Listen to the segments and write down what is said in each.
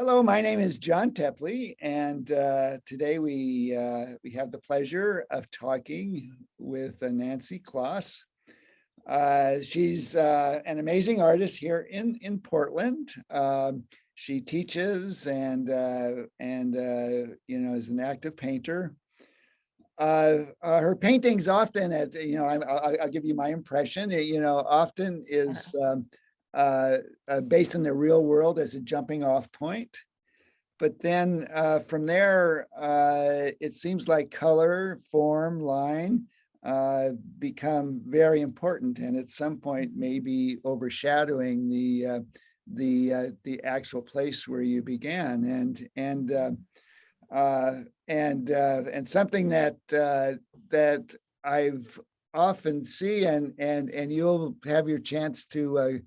Hello, my name is John Teply, and today we have the pleasure of talking with Nancy Klos. She's an amazing artist here in Portland. She teaches and is an active painter. Her paintings often I'll give you my impression, often is based in the real world as a jumping off point. But then from there, it seems like color, form, line become very important, and at some point maybe overshadowing the actual place where you began, and something that I've often see, and you'll have your chance to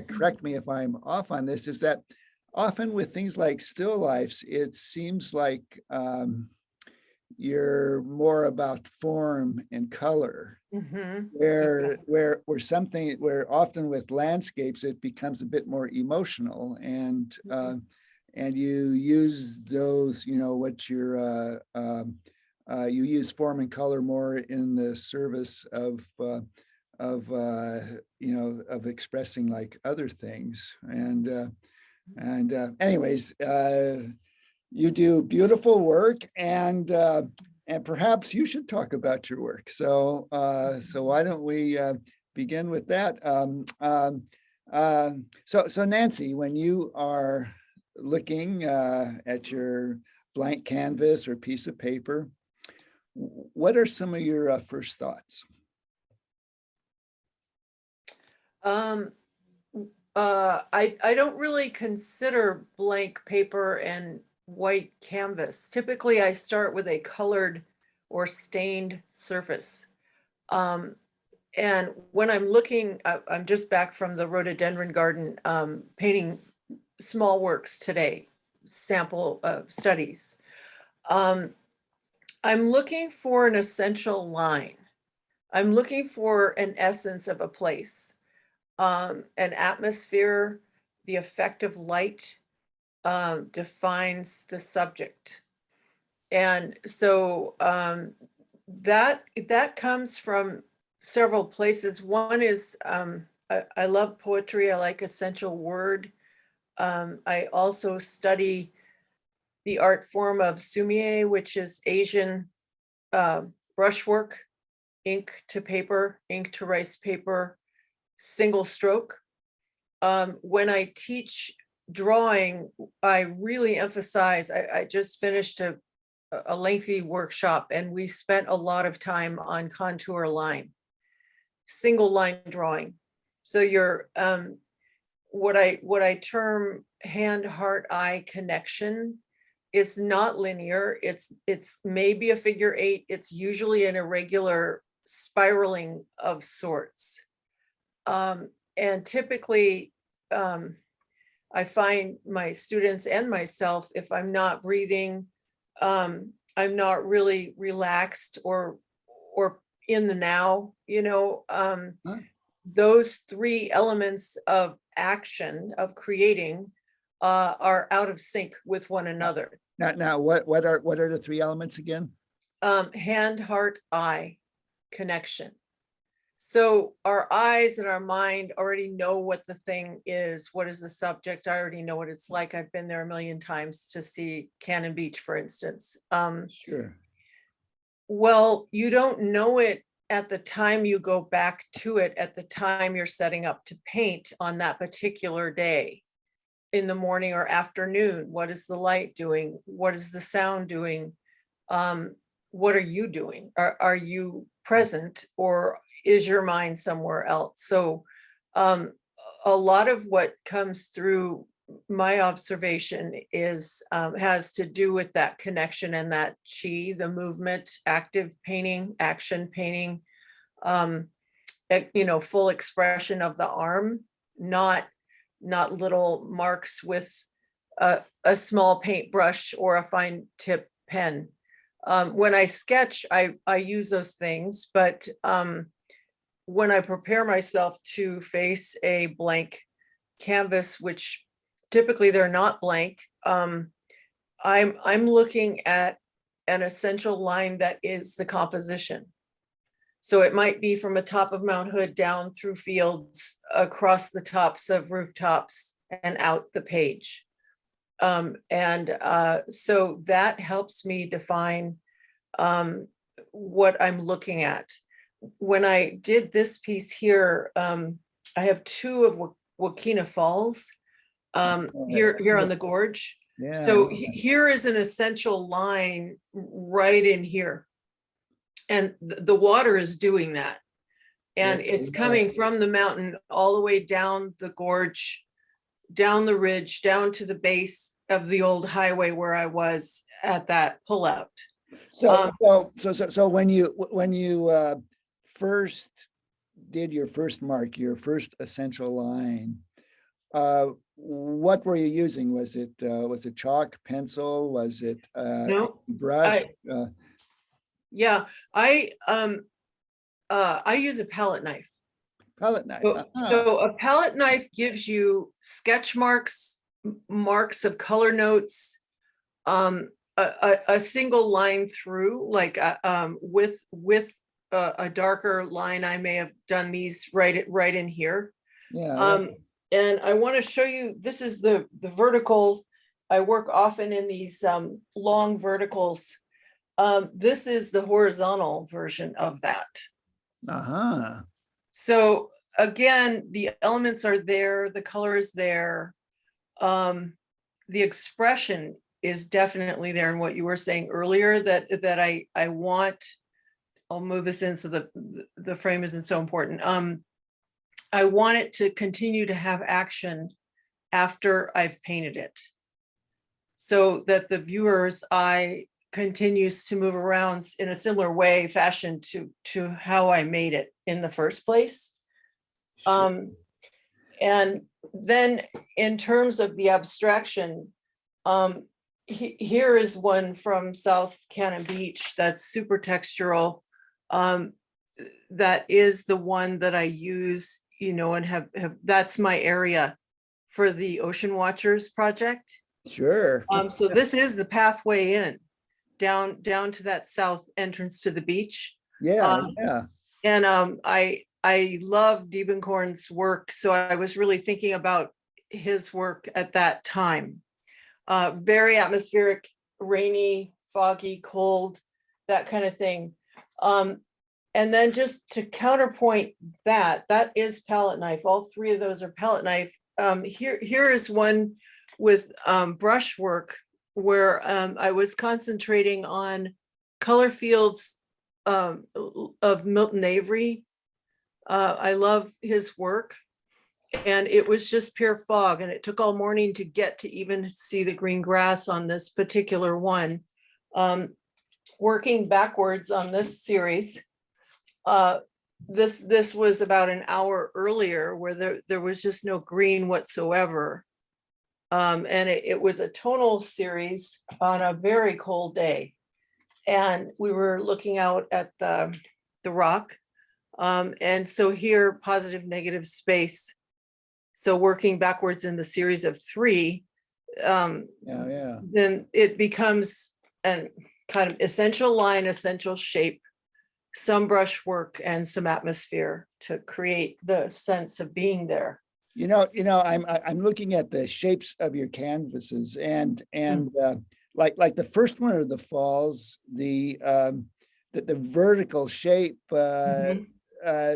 correct me if I'm off on this, is that often with things like still lifes, it seems like you're more about form and color, where often with landscapes it becomes a bit more emotional, and you use those, you use form and color more in the service of expressing like other things. Anyways, you do beautiful work, and perhaps you should talk about your work. So why don't we begin with that? So Nancy, when you are looking at your blank canvas or piece of paper, what are some of your first thoughts? I don't really consider blank paper and white canvas. Typically, I start with a colored or stained surface. And when I'm looking, I'm just back from the rhododendron garden, painting small works today, sample studies. I'm looking for an essential line. I'm looking for an essence of a place, an atmosphere. The effect of light defines the subject. And so that comes from several places. One is I love poetry. I like essential word. I also study the art form of sumie, which is Asian brushwork, ink to paper, ink to rice paper, single stroke. When I teach drawing, I really emphasize, I just finished a lengthy workshop, and we spent a lot of time on contour line, single line drawing. So you're what I term hand, heart, eye connection. It's not linear. It's maybe a figure eight. It's usually an irregular spiraling of sorts. And typically, I find my students and myself, if I'm not breathing, I'm not really relaxed or in the now, those three elements of action, of creating, are out of sync with one another. Now, what are the three elements again? Hand, heart, eye connection. So our eyes and our mind already know what the thing is. What is the subject? I already know what it's like. I've been there a million times to see Cannon Beach, for instance. Sure. Well, you don't know it at the time you go back to it, at the time you're setting up to paint on that particular day, in the morning or afternoon. What is the light doing? What is the sound doing? What are you doing? Are you present, or is your mind somewhere else? So a lot of what comes through my observation is has to do with that connection and that chi, the movement, active painting, action painting, full expression of the arm, not little marks with a small paintbrush or a fine tip pen. When I sketch, I use those things, but when I prepare myself to face a blank canvas, which typically they're not blank. I'm looking at an essential line that is the composition. So it might be from a top of Mount Hood down through fields, across the tops of rooftops and out the page. So that helps me define what I'm looking at. When I did this piece here, I have two of Wakena Falls here on the gorge. Yeah. So here is an essential line right in here. And the water is doing that. And it's coming from the mountain all the way down the gorge, down the ridge, down to the base of the old highway where I was at that pullout. So when you first did your first mark, your first essential line, what were you using? Was it chalk, pencil? Was it No, brush? yeah, I use a palette knife. Palette knife. So a palette knife gives you sketch marks, marks of color notes, a single line through, like with a darker line. I may have done these right in here. Yeah. And I want to show you, this is the vertical. I work often in these long verticals. This is the horizontal version of that. So again, the elements are there, the color is there. The expression is definitely there. And what you were saying earlier, that I want, I'll move this in so the frame isn't so important. I want it to continue to have action after I've painted it, so that the viewer's eye continues to move around in a similar fashion to how I made it in the first place. Sure. And then in terms of the abstraction, here is one from South Cannon Beach that's super textural. That is the one that I use, and have that's my area for the Ocean Watchers project. Sure. So this is the pathway in down to that south entrance to the beach. Yeah. And I love Diebenkorn's work, so I was really thinking about his work at that time. Very atmospheric, rainy, foggy, cold, that kind of thing. And then just to counterpoint that is palette knife. All three of those are palette knife. Here is one with brush work where I was concentrating on color fields of Milton Avery. I love his work, and it was just pure fog, and it took all morning to get to even see the green grass on this particular one. Working backwards on this series, this was about an hour earlier where there was just no green whatsoever. And it was a tonal series on a very cold day. And we were looking out at the rock. And so here, positive, negative space. So working backwards in the series of three, then it becomes a kind of essential line, essential shape, some brush work, and some atmosphere to create the sense of being there. I'm looking at the shapes of your canvases, and like the first one of the falls, the vertical shape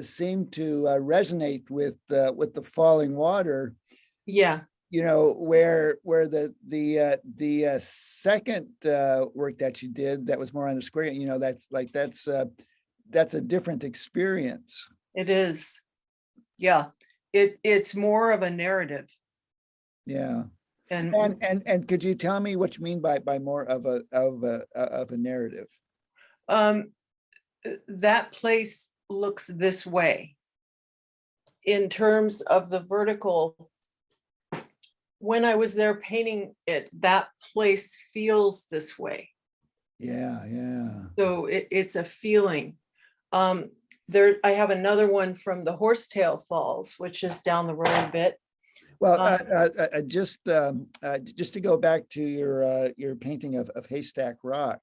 seemed to resonate with the falling water. Yeah. Where the second work that you did that was more on the square, that's a different experience. It is. Yeah. It's more of a narrative. Yeah. And could you tell me what you mean by more of a narrative? That place looks this way in terms of the vertical. When I was there painting it, that place feels this way. Yeah. So it's a feeling. I have another one from the Horsetail Falls, which is down the road a bit. Well, just to go back to your painting of Haystack Rock.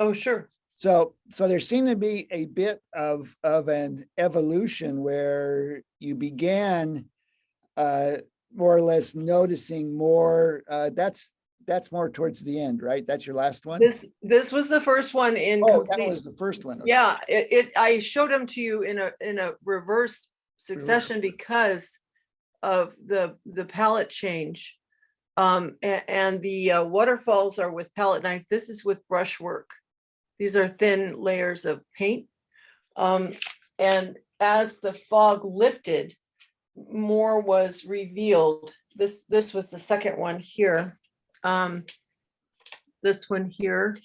Oh, sure. So there seemed to be a bit of an evolution where you began more or less noticing more. That's more towards the end, right? That's your last one. This was the first one in Oh, that complete. was the first one. Okay. Yeah, I showed them to you in a reverse succession because of the palette change. And the waterfalls are with palette knife. This is with brushwork. These are thin layers of paint. And as the fog lifted, more was revealed. This was the second one here. This one here.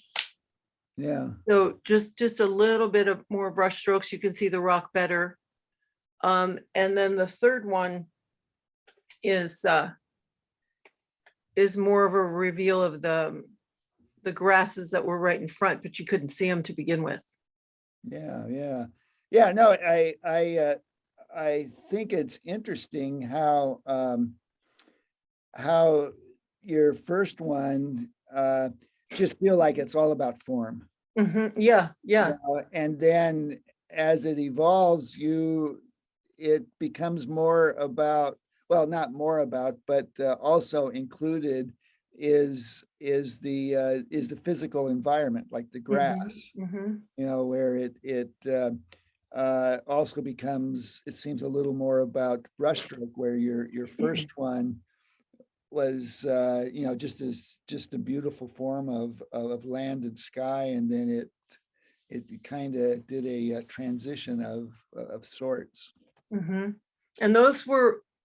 Yeah. So just a little bit of more brush strokes. You can see the rock better. And then the third one is more of a reveal of the grasses that were right in front, but you couldn't see them to begin with. Yeah. No, I think it's interesting how your first one just feel like it's all about form. Yeah. And then as it evolves, it becomes more about, well, not more about, but also included is the physical environment, like the grass, where it also becomes, it seems a little more about brushstroke, where your first one was just a beautiful form of land and sky, and then it kind of did a transition of sorts. And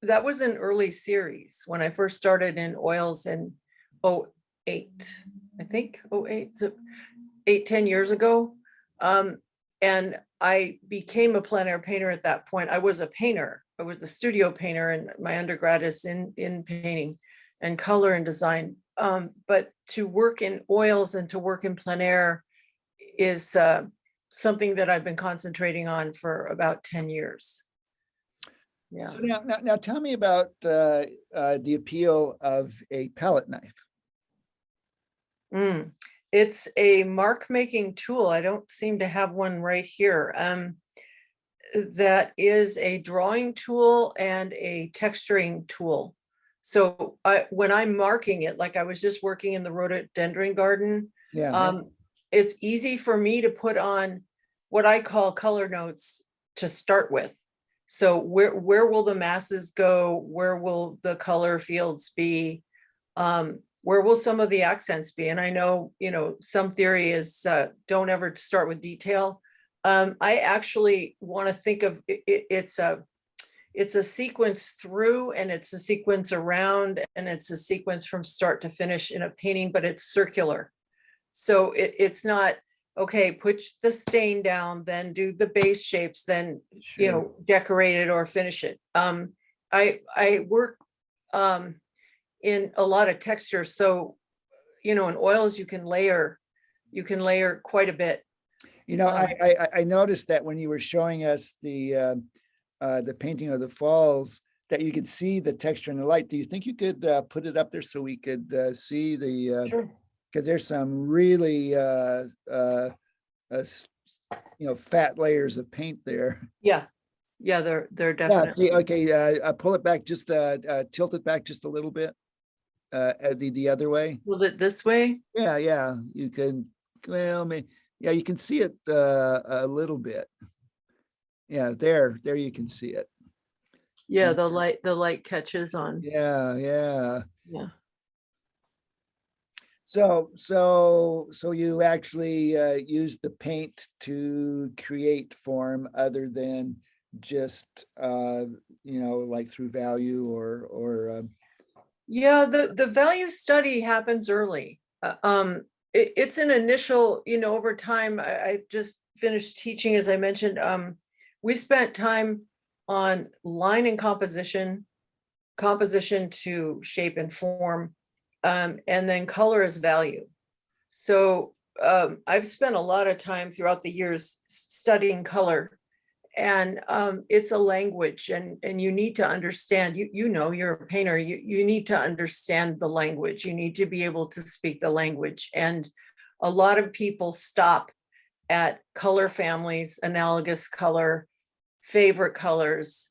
that was an early series when I first started in oils in 08, I think 08, 10 years ago. And I became a plein air painter at that point. I was a painter. I was a studio painter, and my undergrad is in painting and color and design. But to work in oils and to work in plein air is something that I've been concentrating on for about 10 years. Yeah. So now tell me about the appeal of a palette knife. It's a mark making tool. I don't seem to have one right here. That is a drawing tool and a texturing tool. So when I'm marking it, like I was just working in the rhododendron garden, it's easy for me to put on what I call color notes to start with. So where will the masses go? Where will the color fields be? Where will some of the accents be? And I know, some theory is don't ever start with detail. I actually want to think of it's a sequence through, and it's a sequence around, and it's a sequence from start to finish in a painting, but it's circular. So it's not, okay, put the stain down, then do the base shapes, then, decorate it or finish it. I work in a lot of textures. So, in oils, you can layer quite a bit. I noticed that when you were showing us the painting of the falls, that you could see the texture and the light. Do you think you could put it up there so we could see the, Sure. Because there's some really fat layers of paint there. Yeah, they're definitely. See, okay, pull it back, just tilt it back just a little bit, the other way. Move it this way. Yeah, you can. Well, you can see it a little bit. Yeah, there you can see it. Yeah, the light catches on. Yeah. So you actually use the paint to create form other than just like through value or Yeah, the value study happens early. It's an initial, over time. I just finished teaching, as I mentioned. We spent time on line and composition to shape and form, and then color as value. So I've spent a lot of time throughout the years studying color, And it's a language, and you need to understand, you know, you're a painter, you need to understand the language. You need to be able to speak the language. And a lot of people stop at color families, analogous color, favorite colors,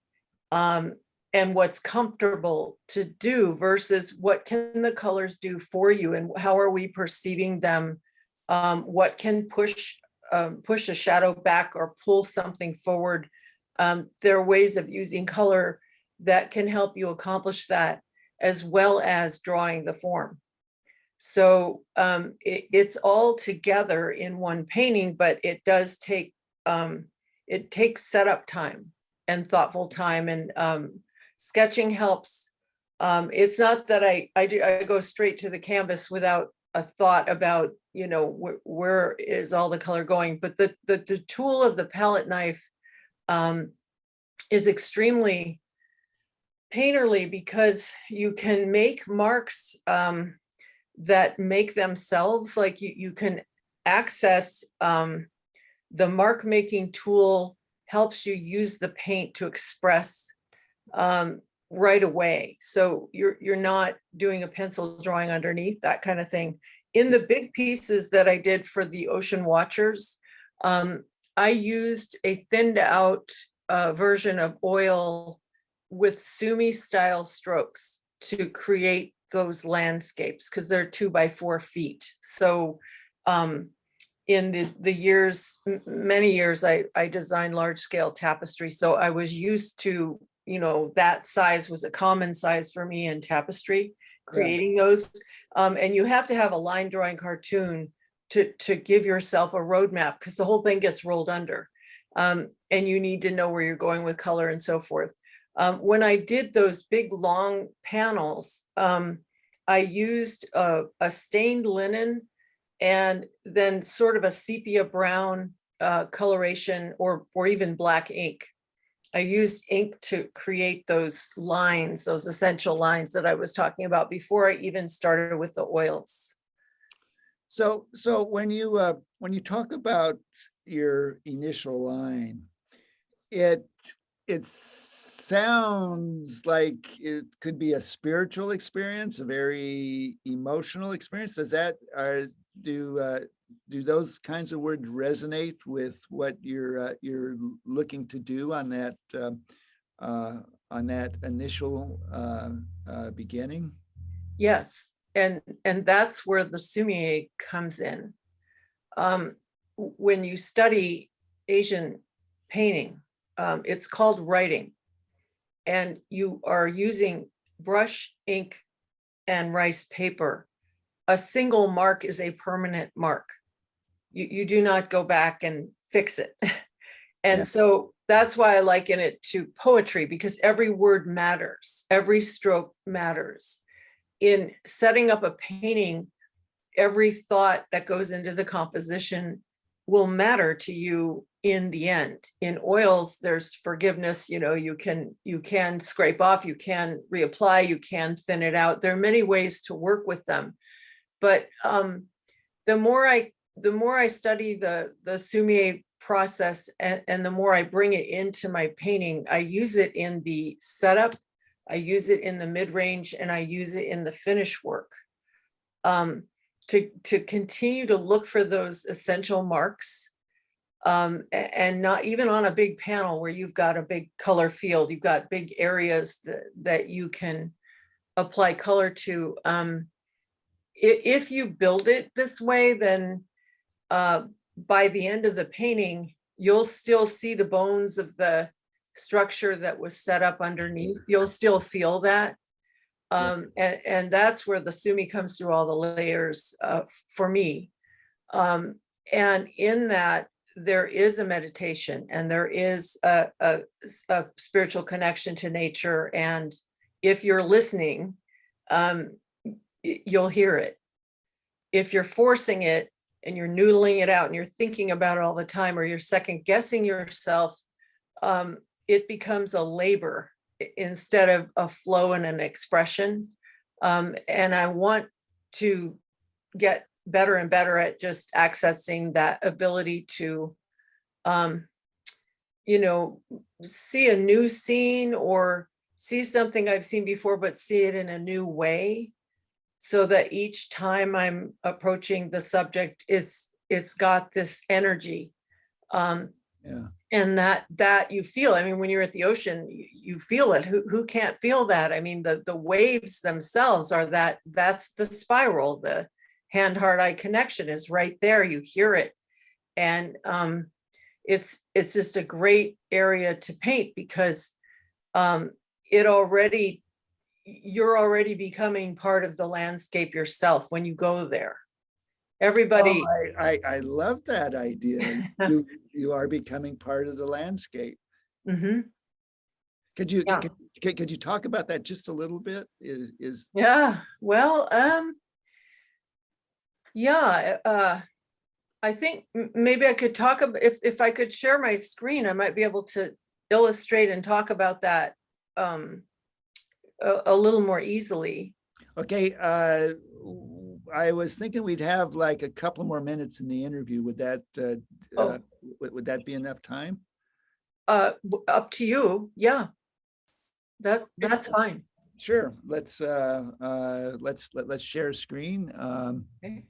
and what's comfortable to do versus what can the colors do for you, and how are we perceiving them? What can push a shadow back or pull something forward? There are ways of using color that can help you accomplish that, as well as drawing the form. So it's all together in one painting, but it does take, it takes setup time and thoughtful time, and sketching helps. It's not that I go straight to the canvas without a thought about, you know, where is all the color going, but the tool of the palette knife is extremely painterly, because you can make marks that make themselves, like you can access the mark making tool helps you use the paint to express right away. So you're not doing a pencil drawing underneath, that kind of thing. In the big pieces that I did for the Ocean Watchers, I used a thinned out version of oil with Sumi style strokes to create those landscapes, because they're 2 by 4 feet. So in the years, many years, I designed large scale tapestry. So I was used to, you know, that size was a common size for me in tapestry, creating those. And you have to have a line drawing cartoon to give yourself a roadmap, because the whole thing gets rolled under. And you need to know where you're going with color and so forth. When I did those big long panels, I used a stained linen and then sort of a sepia brown coloration, or even black ink. I used ink to create those lines, those essential lines that I was talking about before I even started with the oils. So when you talk about your initial line, it sounds like it could be a spiritual experience, a very emotional experience. Does that do those kinds of words resonate with what you're looking to do on that initial beginning? Yes, and that's where the sumie comes in. When you study Asian painting, it's called writing, and you are using brush, ink, and rice paper. A single mark is a permanent mark. You do not go back and fix it. And so that's why I liken it to poetry, because every word matters, every stroke matters. In setting up a painting, every thought that goes into the composition will matter to you in the end. In oils, there's forgiveness, you know, you can scrape off, you can reapply, you can thin it out. There are many ways to work with them. But the more I study the sumie process, and the more I bring it into my painting, I use it in the setup, I use it in the mid-range, and I use it in the finish work. To continue to look for those essential marks, and not even on a big panel where you've got a big color field, you've got big areas that you can apply color to. If you build it this way, then by the end of the painting, you'll still see the bones of the structure that was set up underneath. You'll still feel that. And that's where the sumie comes through all the layers for me. And in that, there is a meditation, and there is a spiritual connection to nature. And if you're listening, you'll hear it. If you're forcing it and you're noodling it out and you're thinking about it all the time, or you're second guessing yourself, it becomes a labor instead of a flow and an expression. And I want to get better and better at just accessing that ability to you know, see a new scene or see something I've seen before, but see it in a new way. So that each time I'm approaching the subject, it's got this energy. Yeah. And that you feel. I mean, when you're at the ocean, you feel it. Who can't feel that? I mean, the waves themselves are that's the spiral. The hand-heart-eye connection is right there. You hear it. And it's just a great area to paint because you're already becoming part of the landscape yourself when you go there. Everybody. Oh, I love that idea. You are becoming part of the landscape. Mhm. Could you Yeah. could you talk about that just a little bit? Yeah. Well, yeah. I think maybe I could talk about if I could share my screen, I might be able to illustrate and talk about that a little more easily. Okay, I was thinking we'd have like a couple more minutes in the interview. Would that Oh. would that be enough time? Up to you. Yeah, that's fine. Sure. Let's share screen. Okay.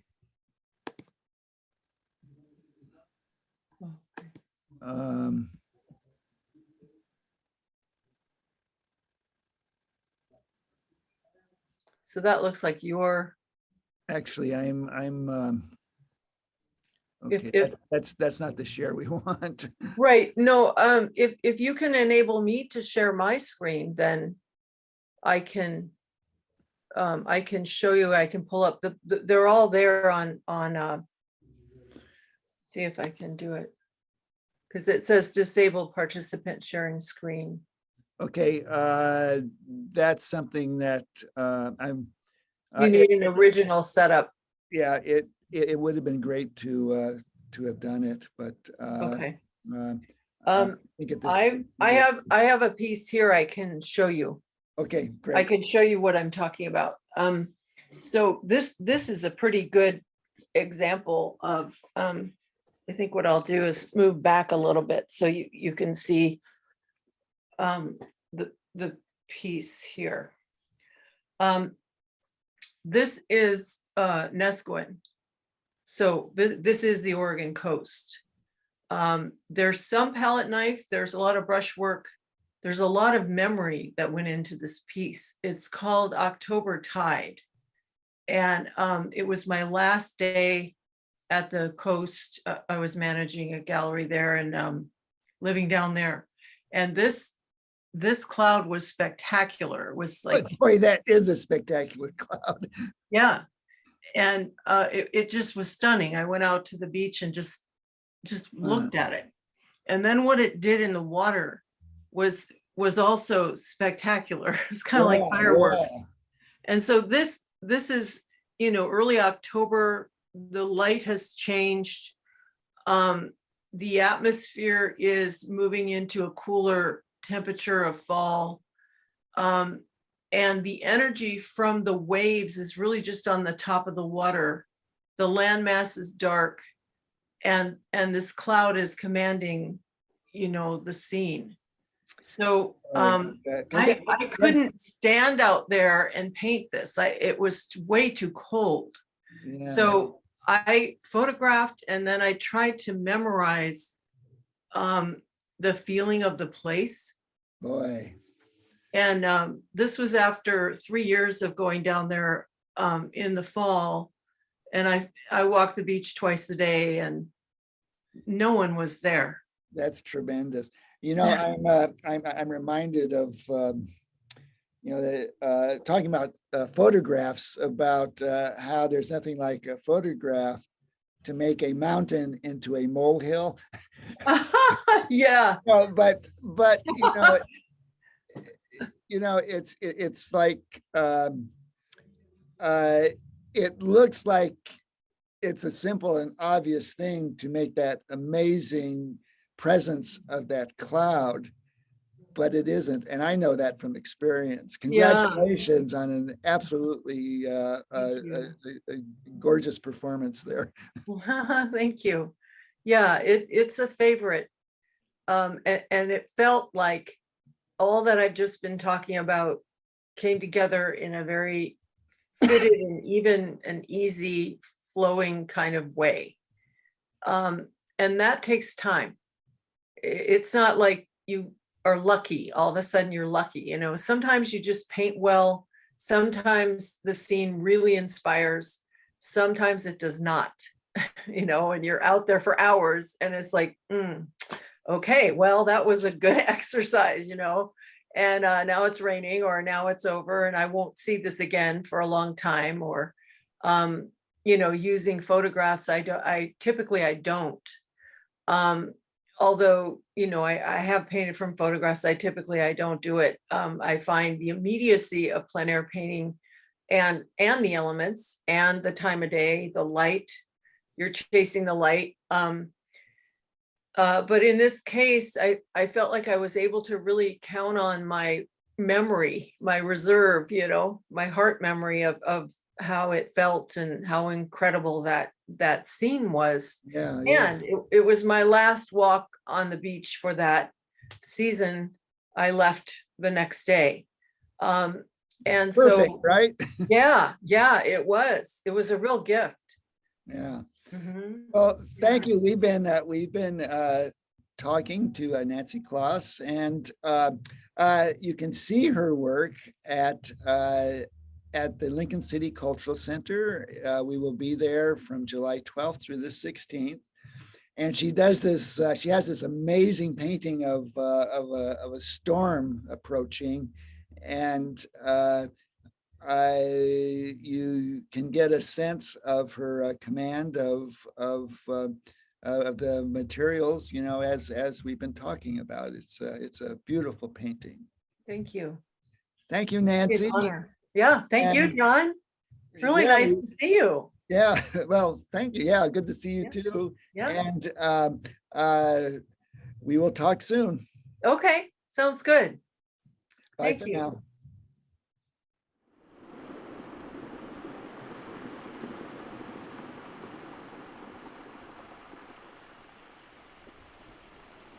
Um, So that looks like your. Actually, I'm okay. If That's not the share we want. right, no, if you can enable me to share my screen, then I can show you. I can pull up they're all there on see if I can do it because it says disabled participant sharing screen. Okay, that's something that I'm. You need an original setup. Yeah, it would have been great to have done it, but Okay. I think at this point, I have a piece here I can show you. okay, I great. can show you what I'm talking about. So this is a pretty good example of I think what I'll do is move back a little bit so you can see the piece here. This is Nesquin. So this is the Oregon coast. There's some palette knife, there's a lot of brushwork, there's a lot of memory that went into this piece. It's called October Tide. And it was my last day at the coast. I was managing a gallery there and living down there. And this cloud was spectacular. It was like, boy, that is a spectacular cloud. yeah. And it just was stunning. I went out to the beach and just looked at it. And then what it did in the water was also spectacular. It's kind of like fireworks. Yeah. And so this is, early October. The light has changed. The atmosphere is moving into a cooler temperature of fall. And the energy from the waves is really just on the top of the water. The landmass is dark, and this cloud is commanding, the scene. So I couldn't stand out there and paint this. It was way too cold. Yeah. So I photographed and then I tried to memorize the feeling of the place. Boy. And this was after 3 years of going down there in the fall. And I walked the beach twice a day and no one was there. That's tremendous. I'm reminded of, talking about photographs, about how there's nothing like a photograph to make a mountain into a molehill. Yeah. Well, but it's like it looks like it's a simple and obvious thing to make that amazing presence of that cloud, but it isn't. And I know that from experience. Congratulations on an absolutely a gorgeous performance there. Thank you. Yeah, it's a favorite. And it felt like all that I've just been talking about came together in a very fitted and even and easy flowing kind of way. And that takes time. It's not like you are lucky. All of a sudden you're lucky. You know, sometimes you just paint well. Sometimes the scene really inspires. Sometimes it does not, you know, and you're out there for hours and it's like, okay, well, that was a good exercise, you know, and now it's raining or now it's over and I won't see this again for a long time. Or, you know, using photographs, I typically don't. Although, you know, I have painted from photographs, I don't do it. I find the immediacy of plein air painting and the elements and the time of day, the light, you're chasing the light. But in this case, I felt like I was able to really count on my memory, my reserve, you know, my heart memory of how it felt and how incredible that scene was. Yeah, And it was my last walk on the beach for that season. I left the next day. And perfect, so, right? yeah, it was a real gift. Yeah. Mhm. Well, thank you. We've been talking to Nancy Klos, and you can see her work at the Lincoln City Cultural Center. We will be there from July 12th through the 16th. And she does this. She has this amazing painting of a storm approaching, and you can get a sense of her command of the materials, you know, as we've been talking about. It's a beautiful painting. Thank you. Thank you, It's Nancy. an honor. Yeah, thank you, And John. Really yeah, nice to see you. yeah. Well, thank you. Yeah, good to see you Yeah. too. Yeah. And we will talk soon. Okay, sounds good. Bye Thank for you. now.